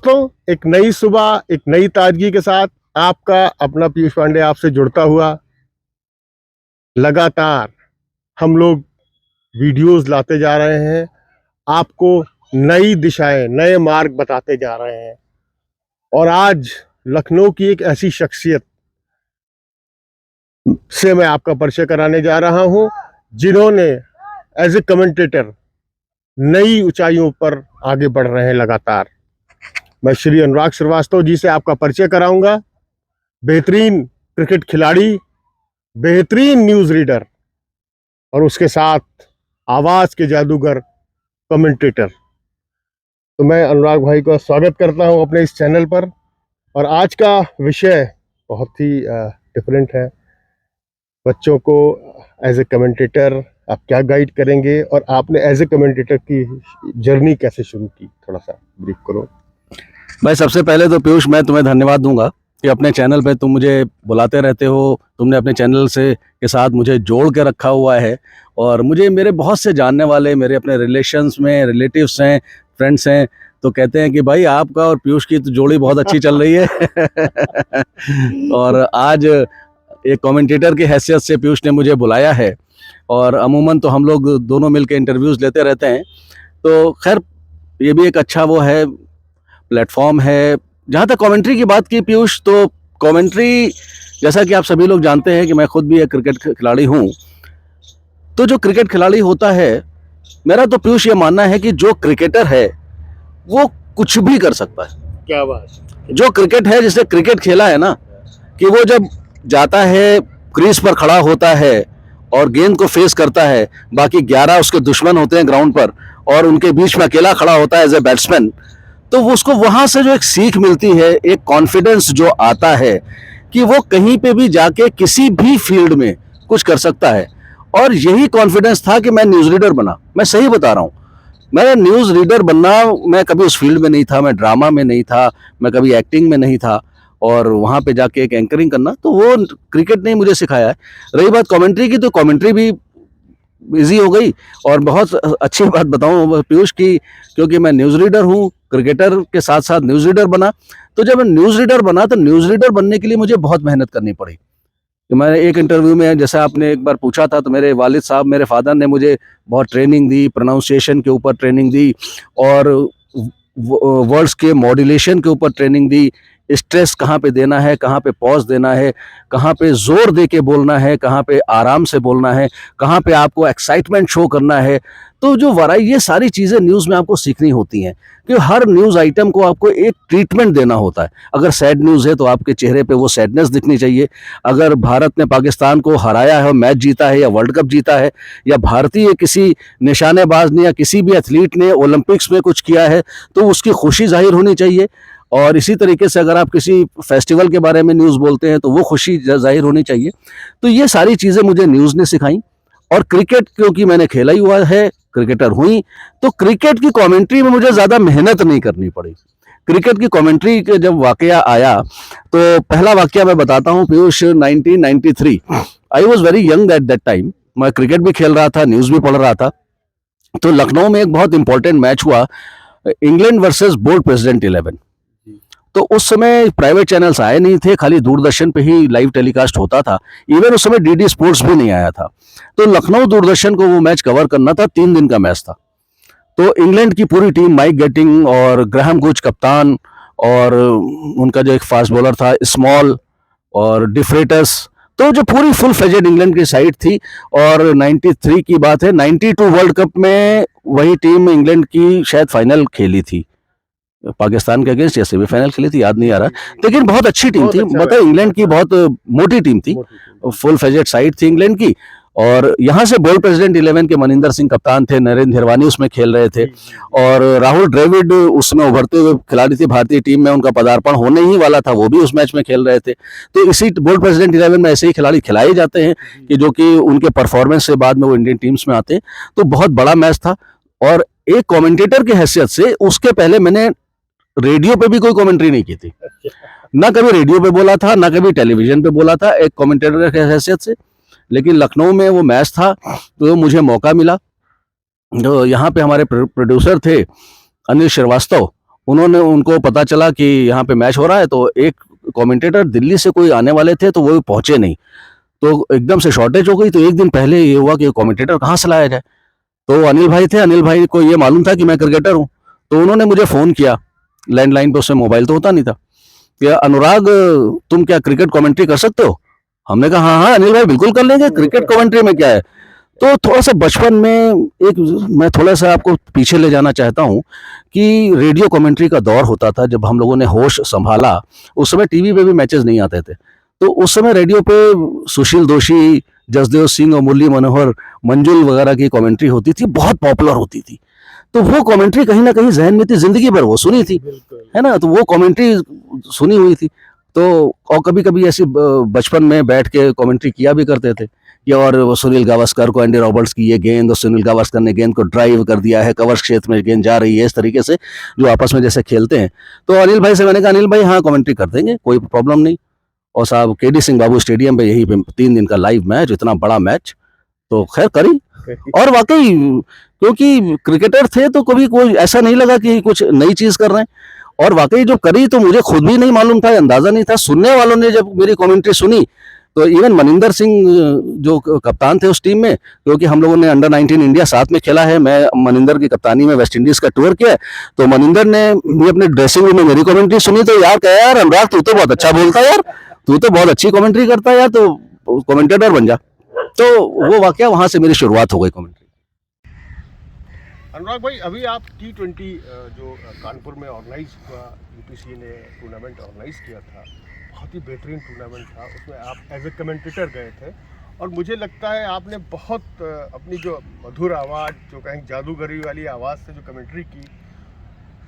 दोस्तों, एक नई सुबह, एक नई ताजगी के साथ आपका अपना पीयूष पांडे आपसे जुड़ता हुआ। लगातार हम लोग वीडियोस लाते जा रहे हैं, आपको नई दिशाएं, नए मार्ग बताते जा रहे हैं। और आज लखनऊ की एक ऐसी शख्सियत से मैं आपका परिचय कराने जा रहा हूं, जिन्होंने एज ए कमेंटेटर नई ऊंचाइयों पर आगे बढ़ रहे हैं लगातार। मैं श्री अनुराग श्रीवास्तव जी से आपका परिचय कराऊंगा। बेहतरीन क्रिकेट खिलाड़ी, बेहतरीन न्यूज़ रीडर और उसके साथ आवाज़ के जादूगर कमेंटेटर। तो मैं अनुराग भाई का स्वागत करता हूं अपने इस चैनल पर। और आज का विषय बहुत ही डिफरेंट है। बच्चों को एज ए कमेंटेटर आप क्या गाइड करेंगे और आपने एज ए कमेंटेटर की जर्नी कैसे शुरू की, थोड़ा सा ब्रीफ करो। भाई, सबसे पहले तो पीयूष, मैं तुम्हें धन्यवाद दूंगा कि अपने चैनल पे तुम मुझे बुलाते रहते हो। तुमने अपने चैनल से के साथ मुझे जोड़ के रखा हुआ है और मुझे मेरे बहुत से जानने वाले, मेरे अपने रिलेशंस में रिलेटिव्स हैं, फ्रेंड्स हैं, तो कहते हैं कि भाई आपका और पीयूष की तो जोड़ी बहुत अच्छी चल रही है। और आज एक कमेंटेटर की हैसियत से पीयूष ने मुझे बुलाया है और अमूमन तो हम लोग दोनों मिलकर इंटरव्यूज़ लेते रहते हैं। तो खैर, ये भी एक अच्छा वो है, प्लेटफॉर्म है। जहाँ तक कमेंट्री की बात की पीयूष, तो कमेंट्री, जैसा कि आप सभी लोग जानते हैं कि मैं खुद भी एक क्रिकेट खिलाड़ी हूँ। तो जो क्रिकेट खिलाड़ी होता है, मेरा तो पीयूष ये मानना है कि जो क्रिकेटर है वो कुछ भी कर सकता है। क्या बात। जो क्रिकेट है, जिसने क्रिकेट खेला है ना, कि वो जब जाता है, क्रीज पर खड़ा होता है और गेंद को फेस करता है, बाकी 11 उसके दुश्मन होते हैं ग्राउंड पर और उनके बीच में अकेला खड़ा होता है एज ए बैट्समैन, तो वो उसको वहां से जो एक सीख मिलती है, एक कॉन्फिडेंस जो आता है कि वो कहीं पे भी जाके किसी भी फील्ड में कुछ कर सकता है। और यही कॉन्फिडेंस था कि मैं न्यूज़ रीडर बना। मैं सही बता रहा हूँ, मैं न्यूज़ रीडर बनना, मैं कभी उस फील्ड में नहीं था, मैं ड्रामा में नहीं था, मैं कभी एक्टिंग में नहीं था, और वहाँ पे जाके एक एंकरिंग करना, तो वो क्रिकेट ने मुझे सिखाया है। रही बात कमेंट्री की, तो कमेंट्री भी इजी हो गई। और बहुत अच्छी बात बताऊं पीयूष की, क्योंकि मैं न्यूज़ रीडर हूं, क्रिकेटर के साथ साथ न्यूज़ रीडर बना। तो जब मैं न्यूज़ रीडर बना, तो न्यूज़ रीडर बनने के लिए मुझे बहुत मेहनत करनी पड़ी। तो मैंने एक इंटरव्यू में, जैसा आपने एक बार पूछा था, तो मेरे वालिद साहब, मेरे फादर ने मुझे बहुत ट्रेनिंग दी, प्रोनाउंसिएशन के ऊपर ट्रेनिंग दी और वर्ड्स के मॉड्यूलेशन के ऊपर ट्रेनिंग दी। स्ट्रेस कहाँ पे देना है, कहाँ पे पॉज देना है, कहाँ पे जोर दे के बोलना है, कहाँ पे आराम से बोलना है, कहाँ पे आपको एक्साइटमेंट शो करना है। तो जो ये सारी चीज़ें न्यूज़ में आपको सीखनी होती हैं कि हर न्यूज़ आइटम को आपको एक ट्रीटमेंट देना होता है। अगर सैड न्यूज़ है तो आपके चेहरे पे वो सैडनेस दिखनी चाहिए। अगर भारत ने पाकिस्तान को हराया है, मैच जीता है या वर्ल्ड कप जीता है, या भारतीय किसी निशानेबाज ने या किसी भी एथलीट ने ओलंपिक्स में कुछ किया है, तो उसकी खुशी जाहिर होनी चाहिए। और इसी तरीके से अगर आप किसी फेस्टिवल के बारे में न्यूज़ बोलते हैं, तो वो खुशी जाहिर होनी चाहिए। तो ये सारी चीज़ें मुझे न्यूज़ ने सिखाई। और क्रिकेट, क्योंकि मैंने खेला ही हुआ है, क्रिकेटर हुई, तो क्रिकेट की कमेंट्री में मुझे ज़्यादा मेहनत नहीं करनी पड़ी। क्रिकेट की कमेंट्री के जब वाकया आया, तो पहला वाकया मैं बताता हूँ Piyush, 1993। I was very young at that time. मैं क्रिकेट भी खेल रहा था, न्यूज़ भी पढ़ रहा था। तो लखनऊ में एक बहुत इंपॉर्टेंट मैच हुआ, इंग्लैंड वर्सेस बोर्ड प्रेसिडेंट 11। तो उस समय प्राइवेट चैनल्स आए नहीं थे, खाली दूरदर्शन पे ही लाइव टेलीकास्ट होता था। इवन उस समय डीडी स्पोर्ट्स भी नहीं आया था। तो लखनऊ दूरदर्शन को वो मैच कवर करना था, 3 दिन का मैच था। तो इंग्लैंड की पूरी टीम, माइक गेटिंग और ग्राहम गुच कप्तान, और उनका जो एक फास्ट बॉलर था स्मॉल, और डिफ्रेटस, तो जो पूरी फुल फ्लेजेड इंग्लैंड की साइड थी। और 93 की बात है, 92 वर्ल्ड कप में वही टीम इंग्लैंड की शायद फाइनल खेली थी, पाकिस्तान के अगेंस्ट या सेमीफाइनल खेली थी, याद नहीं आ रहा, लेकिन बहुत अच्छी टीम थी। मतलब इंग्लैंड की बहुत मोटी टीम थी, फुल फेजेड साइड थी इंग्लैंड की। और यहाँ से बोर्ड प्रेसिडेंट 11 के मनिंदर सिंह कप्तान थे, नरेंद्र हिरवानी उसमें खेल रहे थे, और राहुल द्रविड़ उसमें उभरते हुए खिलाड़ी थे भारतीय टीम में, उनका पदार्पण होने ही वाला था, वो भी उस मैच में खेल रहे थे। तो इसी बोर्ड प्रेसिडेंट 11 में ऐसे ही खिलाड़ी खिलाए जाते हैं कि जो कि उनके परफॉर्मेंस से बाद में वो इंडियन टीम्स में आते हैं। तो बहुत बड़ा मैच था। और एक कॉमेंटेटर की हैसियत से, उसके पहले मैंने रेडियो पे भी कोई कमेंट्री नहीं की थी, ना कभी रेडियो पे बोला था, ना कभी टेलीविजन पे बोला था, एक कमेंटेटर की हैसियत से। लेकिन लखनऊ में वो मैच था, तो मुझे मौका मिला। तो यहाँ पे हमारे प्रोड्यूसर थे अनिल श्रीवास्तव, उन्होंने उनको पता चला कि यहाँ पे मैच हो रहा है, तो एक कमेंटेटर दिल्ली से कोई आने वाले थे, तो वो पहुंचे नहीं, तो एकदम से शॉर्टेज हो गई। तो एक दिन पहले ये हुआ कि कमेंटेटर कहाँ से लाया जाए। तो अनिल भाई थे, अनिल भाई को ये मालूम था कि मैं क्रिकेटर हूँ, तो उन्होंने मुझे फ़ोन किया लैंडलाइन पे, उसमें मोबाइल तो होता नहीं था, कि अनुराग तुम क्या क्रिकेट कमेंट्री कर सकते हो? हमने कहा हाँ हाँ अनिल भाई बिल्कुल कर लेंगे, क्रिकेट कमेंट्री में क्या है। तो थोड़ा सा बचपन में मैं थोड़ा सा आपको पीछे ले जाना चाहता हूँ कि रेडियो कमेंट्री का दौर होता था जब हम लोगों ने होश संभाला। उस समय टीवी पे भी मैचेस नहीं आते थे, तो उस समय रेडियो पे सुशील दोषी, जसदेव सिंह और मुरली मनोहर, मंजुल वगैरह की कमेंट्री होती थी, बहुत पॉपुलर होती थी। तो वो कमेंट्री कहीं ना कहीं जहन में थी, जिंदगी भर वो सुनी थी, है ना, तो वो कमेंट्री सुनी हुई थी। तो और कभी कभी ऐसी बचपन में बैठ के कमेंट्री किया भी करते थे कि और वो सुनील गावस्कर को एंडी रॉबर्ट्स की ये गेंद, और सुनील गावस्कर ने गेंद को ड्राइव कर दिया है, कवर क्षेत्र में गेंद जा रही है, इस तरीके से जो आपस में जैसे खेलते हैं। तो अनिल भाई से मैंने कहा अनिल भाई हाँ कमेंट्री कर देंगे, कोई प्रॉब्लम नहीं। और साहब केडी सिंह बाबू स्टेडियम पे यही पे 3 दिन का लाइव मैच, इतना बड़ा मैच, तो खैर करी। और वाकई क्योंकि क्रिकेटर थे तो कभी कोई ऐसा नहीं लगा कि कुछ नई चीज कर रहे हैं, और वाकई जो करी तो मुझे खुद भी नहीं मालूम था, अंदाजा नहीं था। सुनने वालों ने जब मेरी कमेंट्री सुनी, तो इवन मनिंदर सिंह जो कप्तान थे उस टीम में, क्योंकि हम लोगों ने अंडर 19 इंडिया साथ में खेला है, मैं मनिंदर की कप्तानी में वेस्ट इंडीज का टूर किया है, तो मनिंदर ने भी अपने ड्रेसिंग रूम में मेरी कमेंट्री सुनी, तो यार कहा यार अनुराग तू तो बहुत अच्छा बोलता है यार, तू तो बहुत अच्छी कमेंट्री करता है यार, तो कमेंटेटर बन जा। तो वो वाकया वहां से मेरी शुरुआत हो गई कमेंट्री। अनुराग भाई, अभी आप T20 जो कानपुर में ऑर्गेनाइज हुआ, यूपीसी ने टूर्नामेंट ऑर्गेनाइज किया था, बहुत ही बेहतरीन टूर्नामेंट था, उसमें आप एज ए कमेंटेटर गए थे, और मुझे लगता है आपने बहुत अपनी जो मधुर आवाज़, जो कहीं जादूगरी वाली आवाज़ से जो कमेंट्री की,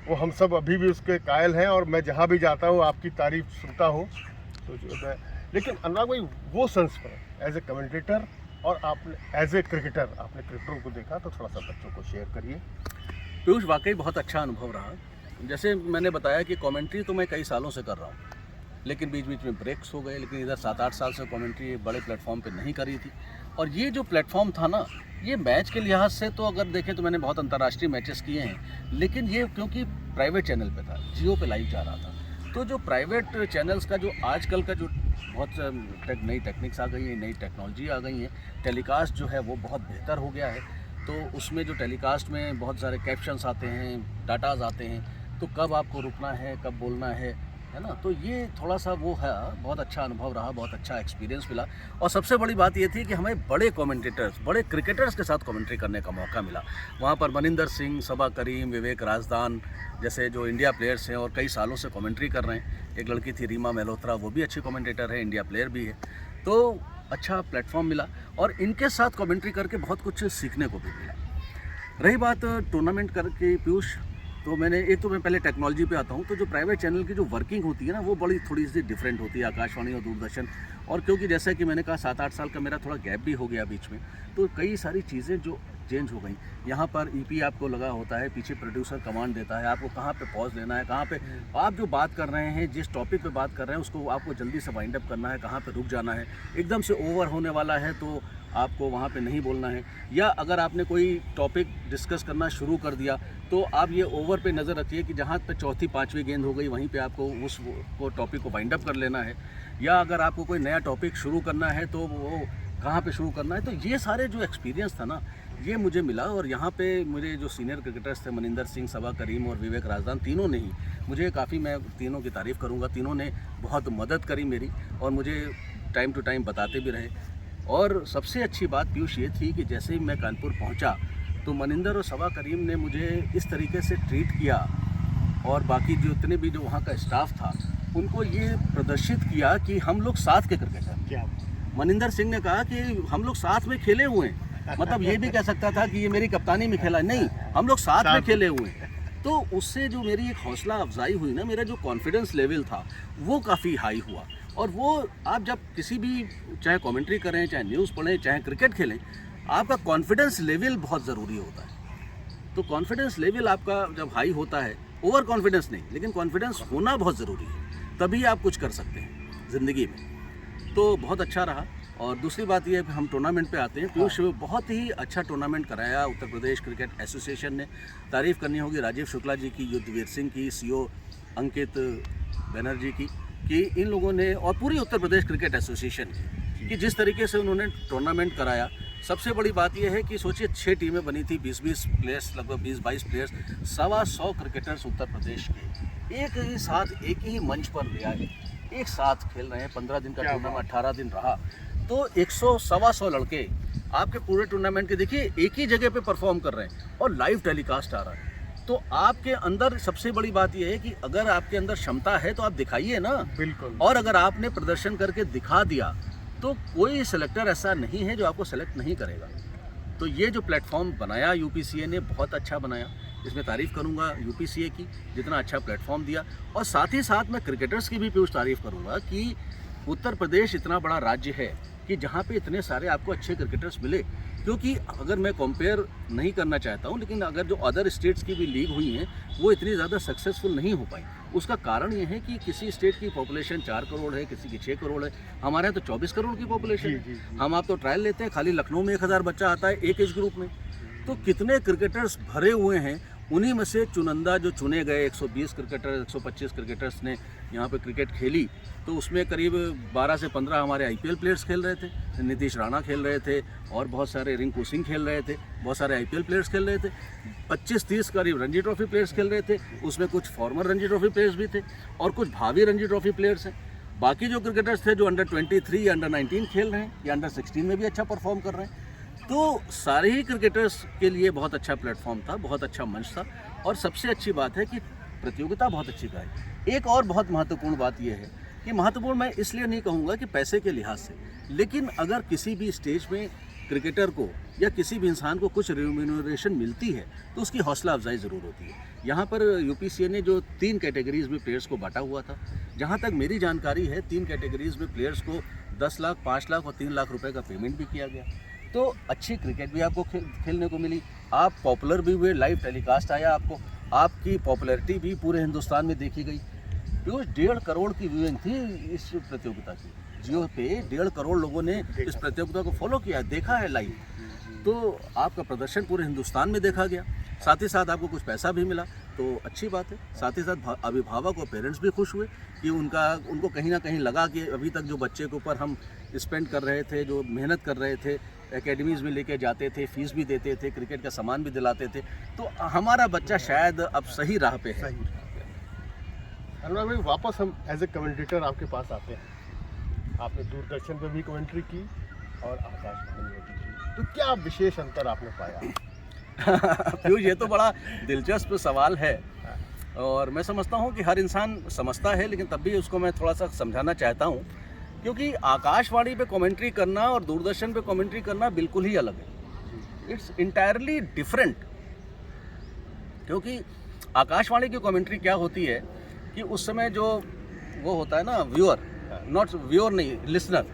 वो हम सब अभी भी उसके कायल हैं, और मैं जहाँ भी जाता हूँ आपकी तारीफ सुनता हूँ। तो लेकिन अनुराग भाई, वो संस्मरण एज ए कमेंटेटर और आपने एज ए क्रिकेटर, आपने क्रिकेटरों को देखा, तो थोड़ा सा बच्चों को शेयर करिए। पीयूष, वाकई बहुत अच्छा अनुभव रहा। जैसे मैंने बताया कि कमेंट्री तो मैं कई सालों से कर रहा हूँ, लेकिन बीच बीच में ब्रेक्स हो गए, लेकिन इधर 7-8 साल से कमेंट्री बड़े प्लेटफॉर्म पे नहीं करी थी। और ये जो प्लेटफॉर्म था ना, ये मैच के लिहाज से तो अगर देखें तो मैंने बहुत अंतर्राष्ट्रीय मैचेस किए हैं, लेकिन ये क्योंकि प्राइवेट चैनल पे था, जियो पे लाइव जा रहा था, तो जो प्राइवेट चैनल्स का जो आजकल का जो बहुत नई टेक्निक्स आ गई है, नई टेक्नोलॉजी आ गई है, टेलीकास्ट जो है वो बहुत बेहतर हो गया है। तो उसमें जो टेलीकास्ट में बहुत सारे कैप्शंस आते हैं, डाटाज आते हैं, तो कब आपको रुकना है, कब बोलना है ना, तो ये थोड़ा सा वो है, बहुत अच्छा अनुभव रहा, बहुत अच्छा एक्सपीरियंस मिला। और सबसे बड़ी बात ये थी कि हमें बड़े कमेंटेटर्स, बड़े क्रिकेटर्स के साथ कमेंट्री करने का मौका मिला। वहाँ पर मनिंदर सिंह, सबा करीम, विवेक राजदान जैसे जो इंडिया प्लेयर्स हैं और कई सालों से कमेंट्री कर रहे हैं। एक लड़की थी रीमा मेल्होत्रा, वो भी अच्छी कमेंटेटर है, इंडिया प्लेयर भी है। तो अच्छा प्लेटफॉर्म मिला, और इनके साथ कमेंट्री करके बहुत कुछ सीखने को भी मिला। रही बात टूर्नामेंट करके पीयूष, तो मैं पहले टेक्नोलॉजी पे आता हूँ। तो जो प्राइवेट चैनल की जो वर्किंग होती है ना, वो बड़ी थोड़ी सी डिफरेंट होती है आकाशवाणी और दूरदर्शन। और क्योंकि जैसा कि मैंने कहा 7-8 साल का मेरा थोड़ा गैप भी हो गया बीच में, तो कई सारी चीज़ें जो चेंज हो गई। यहाँ पर ईपी आपको लगा होता है, पीछे प्रोड्यूसर कमांड देता है आपको कहाँ पे पॉज लेना है, कहाँ पे आप जो बात कर रहे हैं, जिस टॉपिक पे बात कर रहे हैं उसको आपको जल्दी से वाइंड अप करना है, कहाँ पे रुक जाना है। एकदम से ओवर होने वाला है तो आपको वहाँ पे नहीं बोलना है, या अगर आपने कोई टॉपिक डिस्कस करना शुरू कर दिया तो आप ये ओवर पे नज़र रखिए कि जहाँ तक 4थी-5वीं गेंद हो गई वहीं पे आपको उस टॉपिक को वाइंड अप कर लेना है। या अगर आपको कोई नया टॉपिक शुरू करना है तो वो कहाँ पे शुरू करना है। तो ये सारे जो एक्सपीरियंस था ना, ये मुझे मिला। और यहाँ पे मेरे जो सीनियर क्रिकेटर्स थे, मनिंदर सिंह, सबा करीम और विवेक राजदान, तीनों ने ही मुझे काफ़ी, मैं तीनों की तारीफ़ करूँगा, तीनों ने बहुत मदद करी मेरी, और मुझे टाइम टू टाइम बताते भी रहे। और सबसे अच्छी बात पीयूष ये थी कि जैसे ही मैं कानपुर पहुंचा तो मनिंदर और सबा करीम ने मुझे इस तरीके से ट्रीट किया, और बाकी जितने भी जो वहाँ का स्टाफ था उनको ये प्रदर्शित किया कि हम लोग साथ के क्रिकेटर। क्या मनिंदर सिंह ने कहा कि हम लोग साथ में खेले हुए हैं, मतलब ये भी कह सकता था कि ये मेरी कप्तानी में खेला, नहीं, हम लोग साथ में खेले हुए हैं। तो उससे जो मेरी एक हौसला अफजाई हुई ना, मेरा जो कॉन्फिडेंस लेवल था वो काफ़ी हाई हुआ। और वो आप जब किसी भी, चाहे कमेंट्री करें, चाहे न्यूज़ पढ़ें, चाहे क्रिकेट खेलें, आपका कॉन्फिडेंस लेवल बहुत ज़रूरी होता है। तो कॉन्फिडेंस लेवल आपका जब हाई होता है, ओवर कॉन्फिडेंस नहीं, लेकिन कॉन्फिडेंस होना बहुत ज़रूरी है, तभी आप कुछ कर सकते हैं ज़िंदगी में। तो बहुत अच्छा रहा। और दूसरी बात यह है कि हम टूर्नामेंट पे आते हैं। पीयूष बहुत ही अच्छा टूर्नामेंट कराया उत्तर प्रदेश क्रिकेट एसोसिएशन ने। तारीफ़ करनी होगी राजीव शुक्ला जी की, युद्धवीर सिंह की, सीओ अंकित बनर्जी की, कि इन लोगों ने, और पूरी उत्तर प्रदेश क्रिकेट एसोसिएशन की, कि जिस तरीके से उन्होंने टूर्नामेंट कराया। सबसे बड़ी बात यह है कि सोचिए 6 टीमें बनी थी, 20-20 प्लेयर्स, लगभग 20-22 प्लेयर्स, 125 क्रिकेटर्स उत्तर प्रदेश के एक ही साथ एक ही मंच पर ले आए, एक साथ खेल रहे हैं। 15 दिन का टूर्नामेंट 18 दिन रहा, तो 100-125 लड़के आपके पूरे टूर्नामेंट के देखिए एक ही जगह पे परफॉर्म कर रहे हैं और लाइव टेलीकास्ट आ रहा है। तो आपके अंदर सबसे बड़ी बात यह है कि अगर आपके अंदर क्षमता है तो आप दिखाइए ना। बिल्कुल। और अगर आपने प्रदर्शन करके दिखा दिया तो कोई सेलेक्टर ऐसा नहीं है जो आपको सेलेक्ट नहीं करेगा। तो ये जो प्लेटफॉर्म बनाया यूपीसीए ने, बहुत अच्छा बनाया। इसमें तारीफ़ करूंगा यूपीसीए की, जितना अच्छा प्लेटफॉर्म दिया। और साथ ही साथ मैं क्रिकेटर्स की भी पीयूष तारीफ़ करूंगा कि उत्तर प्रदेश इतना बड़ा राज्य है कि जहाँ पे इतने सारे आपको अच्छे क्रिकेटर्स मिले। क्योंकि अगर मैं कंपेयर नहीं करना चाहता हूँ, लेकिन अगर जो अदर स्टेट्स की भी लीग हुई हैं वो इतनी ज़्यादा सक्सेसफुल नहीं हो पाई। उसका कारण ये है कि किसी स्टेट की पॉपुलेशन 4 करोड़ है, किसी की 6 करोड़ है। हमारे यहाँ तो 24 करोड़ की पॉपुलेशन है। हम आप तो ट्रायल लेते हैं, खाली लखनऊ में 1000 बच्चा आता है एक एज ग्रुप में। तो कितने क्रिकेटर्स भरे हुए हैं, उन्हीं में से चुनिंदा जो चुने गए 120 क्रिकेटर, 125 क्रिकेटर्स ने यहाँ पे क्रिकेट खेली। तो उसमें करीब 12 से 15 हमारे आईपीएल प्लेयर्स खेल रहे थे, नीतीश राणा खेल रहे थे, और बहुत सारे रिंकू सिंह खेल रहे थे, बहुत सारे आईपीएल प्लेयर्स खेल रहे थे, 25-30 करीब रणजी ट्रॉफी प्लेयर्स खेल रहे थे। उसमें कुछ फॉर्मर रणजी ट्रॉफी प्लेयर्स भी थे और कुछ भावी रणजी ट्रॉफी प्लेयर्स हैं। बाकी जो क्रिकेटर्स थे जो अंडर 23 या अंडर 19 खेल रहे हैं या अंडर 16 में भी अच्छा परफॉर्म कर रहे हैं। तो सारे ही क्रिकेटर्स के लिए बहुत अच्छा प्लेटफॉर्म था, बहुत अच्छा मंच था। और सबसे अच्छी बात है कि प्रतियोगिता बहुत अच्छी कराई। एक और बहुत महत्वपूर्ण बात यह है कि महत्वपूर्ण मैं इसलिए नहीं कहूँगा कि पैसे के लिहाज से, लेकिन अगर किसी भी स्टेज में क्रिकेटर को या किसी भी इंसान को कुछ रिम्यूनरेशन मिलती है तो उसकी हौसला अफजाई ज़रूर होती है। यहाँ पर यूपीसीए ने जो 3 कैटेगरीज़ में प्लेयर्स को बांटा हुआ था, जहाँ तक मेरी जानकारी है 3 कैटेगरीज़ में प्लेयर्स को 10 लाख, 5 लाख और 3 लाख रुपए का पेमेंट भी किया गया। तो अच्छी क्रिकेट भी आपको खेलने को मिली, आप पॉपुलर भी हुए, लाइव टेलीकास्ट आया आपको, आपकी पॉपुलैरिटी भी पूरे हिंदुस्तान में देखी गई। तो 1.5 करोड़ की व्यूइंग थी इस प्रतियोगिता की, जियो पे 1.5 करोड़ लोगों ने इस प्रतियोगिता को फॉलो किया, देखा है लाइव। तो आपका प्रदर्शन पूरे हिंदुस्तान में देखा गया, साथ ही साथ आपको कुछ पैसा भी मिला, तो अच्छी बात है। साथ ही साथ अभिभावक और पेरेंट्स भी खुश हुए कि उनको कहीं ना कहीं लगा कि अभी तक जो बच्चे के ऊपर हम स्पेंड कर रहे थे, जो मेहनत कर रहे थे, एकेडमीज़ में लेके जाते थे, फीस भी देते थे, क्रिकेट का सामान भी दिलाते थे, तो हमारा बच्चा शायद अब सही राह पे है। अनुराग भाई, वापस हम एज ए कमेंटेटर आपके पास आते हैं। आपने दूरदर्शन पे भी कमेंट्री की और आकाशवाणी में भी की, तो क्या विशेष अंतर आपने पाया? पीयूष, ये तो बड़ा दिलचस्प सवाल है और मैं समझता हूँ कि हर इंसान समझता है, लेकिन तब भी उसको मैं थोड़ा सा समझाना चाहता हूँ। क्योंकि आकाशवाणी पे कमेंट्री करना और दूरदर्शन पे कमेंट्री करना बिल्कुल ही अलग है। It's entirely different. क्योंकि आकाशवाणी की कमेंट्री क्या होती है कि उस समय जो वो होता है ना, व्यूअर, नॉट व्यूअर नहीं, लिसनर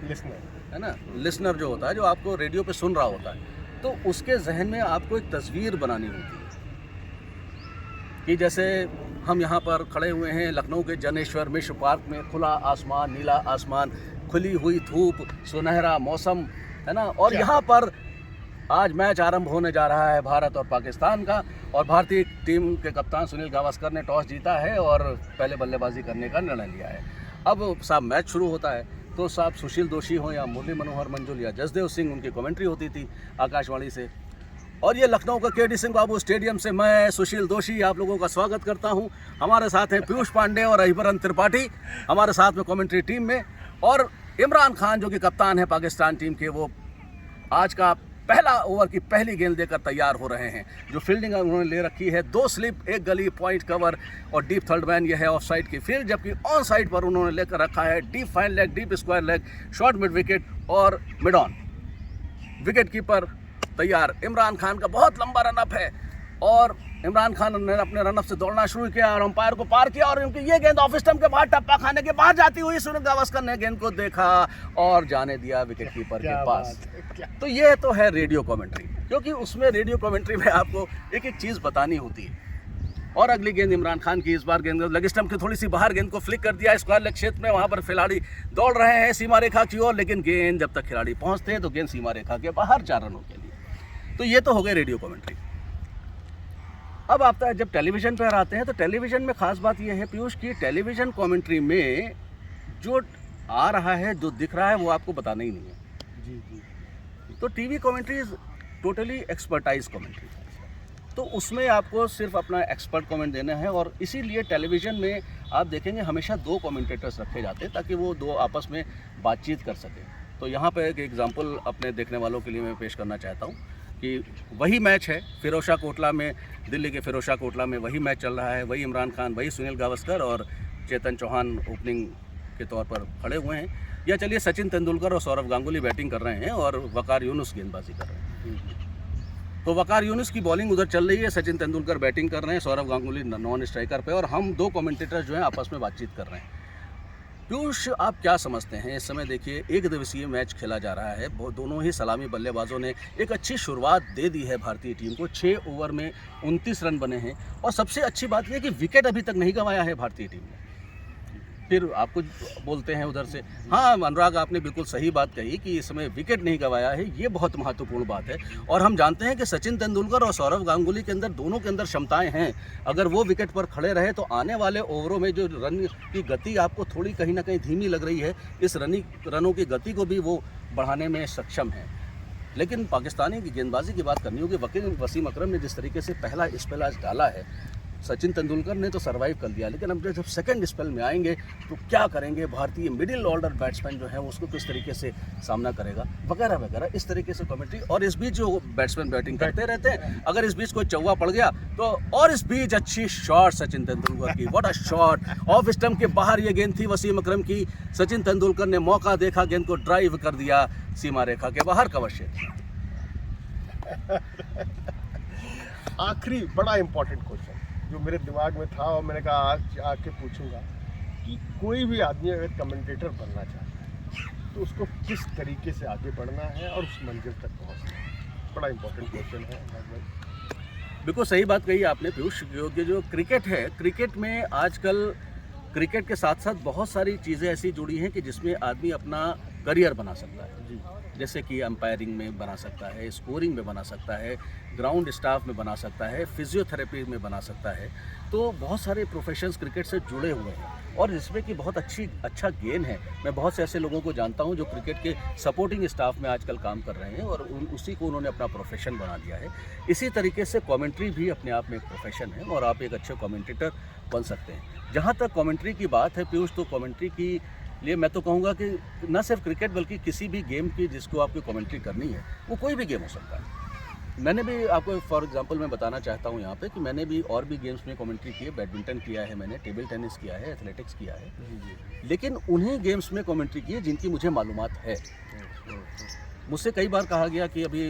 है ना, लिसनर जो होता है, जो आपको रेडियो पे सुन रहा होता है, तो उसके जहन में आपको एक तस्वीर बनानी होती है कि जैसे हम यहाँ पर खड़े हुए हैं लखनऊ के जनेश्वर मिश्र पार्क में, खुला आसमान, नीला आसमान, खुली हुई धूप, सुनहरा मौसम, है ना, और यहाँ पर आज मैच आरंभ होने जा रहा है भारत और पाकिस्तान का, और भारतीय टीम के कप्तान सुनील गावस्कर ने टॉस जीता है और पहले बल्लेबाजी करने का निर्णय लिया है। अब साहब मैच शुरू होता है तो साहब सुशील दोषी हो या मुरली मनोहर मंजुल या जसदेव सिंह, उनकी कमेंट्री होती थी आकाशवाणी से। और ये लखनऊ का केडी सिंह बाबू स्टेडियम से मैं सुशील दोषी आप लोगों का स्वागत करता हूं। हमारे साथ हैं पीयूष पांडे और अहिबरन त्रिपाठी हमारे साथ में कमेंट्री टीम में, और इमरान खान जो कि कप्तान है पाकिस्तान टीम के, वो आज का पहला ओवर की पहली गेंद देकर तैयार हो रहे हैं। जो फील्डिंग उन्होंने ले रखी है, 2 स्लिप, 1 गली, पॉइंट कवर और डीप थर्ड मैन, यह है ऑफ साइड की फील्ड, जबकि ऑन साइड पर उन्होंने लेकर रखा है deep fine leg, deep square leg, short mid wicket और मिड ऑन। विकेट कीपर तैयार। इमरान खान का बहुत लंबा रनअप है और इमरान खान ने अपने रनअप से दौड़ना शुरू किया और अंपायर को पार किया, और उनकी ये गेंद ऑफ स्टंप के बाहर टप्पा खाने के बाहर जाती हुई सुनील गावस्कर ने गेंद को देखा और जाने दिया विकेट कीपर के पास। तो ये तो है रेडियो कमेंट्री, क्योंकि उसमें रेडियो कमेंट्री में आपको एक एक चीज़ बतानी होती है। और अगली गेंद इमरान खान की, इस बार गेंद लेग स्टंप के थोड़ी सी बाहर, गेंद को फ्लिक कर दिया स्क्वायर लेग क्षेत्र में। वहां पर खिलाड़ी दौड़ रहे हैं सीमा रेखा की ओर, लेकिन गेंद जब तक खिलाड़ी पहुंचते हैं तो गेंद सीमा रेखा के बाहर 4 रनों के लिए। तो ये तो हो गए रेडियो कमेंट्री। अब आप जब टेलीविजन पर आते हैं तो टेलीविजन में खास बात यह है पीयूष की टेलीविजन कमेंट्री में जो आ रहा है, जो दिख रहा है, वो आपको बताना ही नहीं है। जी जी। तो TV commentary is totally expertise commentary, तो उसमें आपको सिर्फ अपना एक्सपर्ट कमेंट देना है। और इसीलिए टेलीविज़न में आप देखेंगे हमेशा 2 कमेंटेटर्स रखे जाते हैं ताकि वो 2 आपस में बातचीत कर सकें। तो यहाँ पे एक एग्जांपल अपने देखने वालों के लिए मैं पेश करना चाहता हूँ कि वही मैच है फिरोशा कोटला में, दिल्ली के फिरोशा कोटला में वही मैच चल रहा है, वही इमरान खान, वही सुनील गावस्कर और चेतन चौहान ओपनिंग के तौर पर खड़े हुए हैं। या चलिए सचिन तेंदुलकर और सौरव गांगुली बैटिंग कर रहे हैं और वकार यूनुस गेंदबाजी कर रहे हैं। तो वकार यूनुस की बॉलिंग उधर चल रही है, सचिन तेंदुलकर बैटिंग कर रहे हैं, सौरव गांगुली नॉन स्ट्राइकर पे, और हम 2 कमेंटेटर जो हैं आपस में बातचीत कर रहे हैं। पीयूष, आप क्या समझते हैं इस समय? देखिए 1 दिवसीय मैच खेला जा रहा है, दोनों ही सलामी बल्लेबाजों ने एक अच्छी शुरुआत दे दी है भारतीय टीम को। 6 ओवर में 29 रन बने हैं और सबसे अच्छी बात यह है कि विकेट अभी तक नहीं गंवाया है भारतीय टीम ने। फिर आप कुछ बोलते हैं उधर से। हाँ अनुराग, आपने बिल्कुल सही बात कही कि इस समय विकेट नहीं गंवाया है, ये बहुत महत्वपूर्ण बात है। और हम जानते हैं कि सचिन तेंदुलकर और सौरव गांगुली के अंदर, दोनों के अंदर क्षमताएं हैं। अगर वो विकेट पर खड़े रहे तो आने वाले ओवरों में जो रन की गति आपको थोड़ी कहीं ना कहीं धीमी लग रही है, इस रनों की गति को भी वो बढ़ाने में सक्षम है। लेकिन पाकिस्तानी की गेंदबाजी की बात करनी होगी। वसीम अकरम ने जिस तरीके से पहला स्पेल आज डाला है, सचिन तेंदुलकर ने तो सर्वाइव कर लिया, लेकिन अब जब सेकंड स्पेल में आएंगे तो क्या करेंगे भारतीय मिडिल ऑर्डर बैट्समैन जो है उसको किस तरीके से सामना करेगा, वगैरह वगैरह, इस तरीके से कमेंट्री। और इस बीच जो बैट्समैन बैटिंग करते रहते हैं, अगर इस बीच कोई चौवा पड़ गया तो, और इस बीच अच्छी शॉट सचिन तेंदुलकर की, what a shot, off stump के बाहर ये गेंद थी वसीम अकरम की। सचिन तेंदुलकर ने मौका देखा, गेंद को ड्राइव कर दिया सीमा रेखा के बाहर, कवर क्षेत्र। आखिरी बड़ा इंपॉर्टेंट क्वेश्चन जो मेरे दिमाग में था और मैंने कहा आज आके पूछूंगा कि कोई भी आदमी अगर कमेंटेटर बनना चाहता है तो उसको किस तरीके से आगे बढ़ना है और उस मंजिल तक पहुंचना है। बड़ा इंपॉर्टेंट क्वेश्चन है। बिल्कुल सही बात कही आपने पीयूष, क्योंकि जो क्रिकेट है, क्रिकेट में आजकल क्रिकेट के साथ साथ बहुत सारी चीज़ें ऐसी जुड़ी हैं कि जिसमें आदमी अपना करियर बना सकता है जी। जैसे कि अंपायरिंग में बना सकता है, स्कोरिंग में बना सकता है, ग्राउंड स्टाफ में बना सकता है, फिजियोथेरेपी में बना सकता है। तो बहुत सारे प्रोफेशंस क्रिकेट से जुड़े हुए हैं और इसमें कि बहुत अच्छा गेम है। मैं बहुत से ऐसे लोगों को जानता हूं जो क्रिकेट के सपोर्टिंग स्टाफ में आजकल काम कर रहे हैं और उसी को उन्होंने अपना प्रोफेशन बना लिया है। इसी तरीके से कमेंट्री भी अपने आप में एक प्रोफेशन है और आप एक अच्छे कमेंटेटर बन सकते हैं। जहाँ तक कमेंट्री की बात है पीयूष, तो कमेंट्री की लिए मैं तो कहूँगा कि न सिर्फ क्रिकेट बल्कि किसी भी गेम की जिसको आपको कमेंट्री करनी है, वो कोई भी गेम हो सकता है। मैंने भी आपको फॉर एग्जांपल मैं बताना चाहता हूँ यहाँ पे कि मैंने भी और भी गेम्स में कमेंट्री की है। बैडमिंटन किया है मैंने, टेबल टेनिस किया है, एथलेटिक्स किया है, लेकिन उन्हीं गेम्स में कमेंट्री की है जिनकी मुझे मालूमात है। मुझसे कई बार कहा गया कि अभी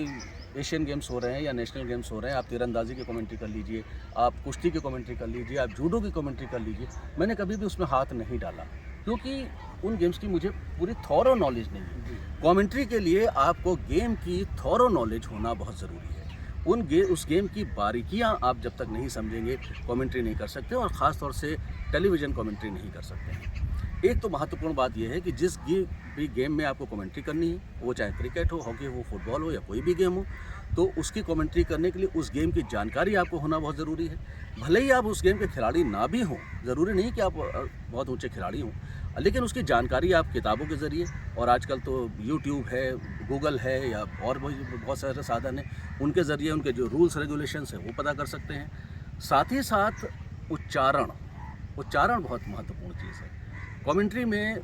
एशियन गेम्स हो रहे हैं या नेशनल गेम्स हो रहे हैं, आप तीरंदाजी की कमेंट्री कर लीजिए, आप कुश्ती की कमेंट्री कर लीजिए, आप जूडो की कमेंट्री कर लीजिए। मैंने कभी भी उसमें हाथ नहीं डाला क्योंकि उन गेम्स की मुझे पूरी थॉरो नॉलेज नहीं है। कमेंट्री के लिए आपको गेम की थॉरो नॉलेज होना बहुत ज़रूरी है। उस गेम की बारीकियां आप जब तक नहीं समझेंगे कमेंट्री नहीं कर सकते और ख़ास तौर से टेलीविज़न कमेंट्री नहीं कर सकते हैं। एक तो महत्वपूर्ण बात यह है कि जिस भी गेम में आपको कमेंट्री करनी है, वो चाहे क्रिकेट हो, हॉकी हो, फुटबॉल हो या कोई भी गेम हो, तो उसकी कमेंट्री करने के लिए उस गेम की जानकारी आपको होना बहुत ज़रूरी है। भले ही आप उस गेम के खिलाड़ी ना भी हों, ज़रूरी नहीं कि आप बहुत ऊंचे खिलाड़ी हों, लेकिन उसकी जानकारी आप किताबों के ज़रिए, और आजकल तो यूट्यूब है, गूगल है या और बहुत सारे साधन हैं, उनके ज़रिए उनके जो रूल्स रेगुलेशंस हैं वो पता कर सकते हैं। साथ ही साथ उच्चारण बहुत महत्वपूर्ण चीज़ है कमेंट्री में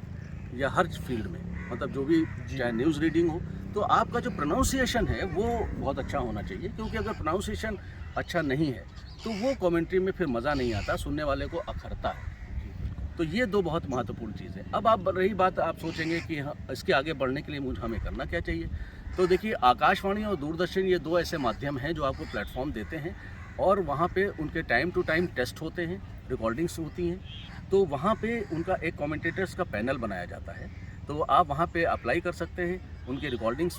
या हर फील्ड में। मतलब जो भी चाहे न्यूज़ रीडिंग हो, तो आपका जो प्रोनाउंसिएशन है वो बहुत अच्छा होना चाहिए, क्योंकि अगर प्रोनाउंसिएशन अच्छा नहीं है तो वो कमेंट्री में फिर मज़ा नहीं आता, सुनने वाले को अखरता है। तो ये 2 बहुत महत्वपूर्ण चीज़ है। अब आप रही बात, आप सोचेंगे कि हाँ, इसके आगे बढ़ने के लिए हमें करना क्या चाहिए। तो देखिए, आकाशवाणी और दूरदर्शन ये 2 ऐसे माध्यम हैं जो आपको प्लेटफॉर्म देते हैं और वहाँ पे उनके टाइम टू टाइम टेस्ट होते हैं, रिकॉर्डिंग्स होती हैं। तो वहाँ पे उनका एक कमेंटेटर्स का पैनल बनाया जाता है, तो आप वहाँ पे अप्लाई कर सकते हैं, उनके रिकॉर्डिंग्स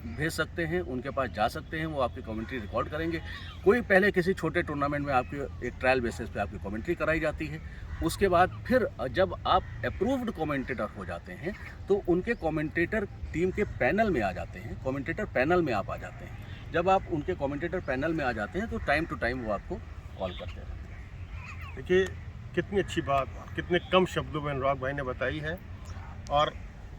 भेज सकते हैं, उनके पास जा सकते हैं, वो आपकी कमेंट्री रिकॉर्ड करेंगे। कोई पहले किसी छोटे टूर्नामेंट में आपकी एक ट्रायल बेसिस पे आपकी कमेंट्री कराई जाती है। उसके बाद फिर जब आप अप्रूव्ड कमेंटेटर हो जाते हैं तो उनके कमेंटेटर टीम के पैनल में आ जाते हैं, कमेंटेटर पैनल में आप आ जाते हैं। जब आप उनके कमेंटेटर पैनल में आ जाते हैं तो टाइम टू टाइम वो आपको कॉल करते रहते हैं। देखिए कितनी अच्छी बात, कितने कम शब्दों में अनुराग भाई ने बताई है। और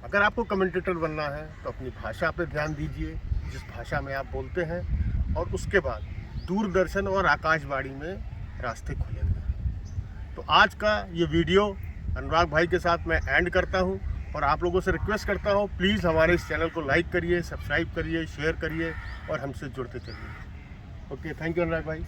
अगर आपको कमेंटेटर बनना है तो अपनी भाषा पे ध्यान दीजिए, जिस भाषा में आप बोलते हैं, और उसके बाद दूरदर्शन और आकाशवाणी में रास्ते खुलेंगे। तो आज का ये वीडियो अनुराग भाई के साथ मैं एंड करता हूँ और आप लोगों से रिक्वेस्ट करता हूँ प्लीज़ हमारे इस चैनल को लाइक करिए, सब्सक्राइब करिए, शेयर करिए और हमसे जुड़ते चलिए। ओके, थैंक यू अनुराग भाई।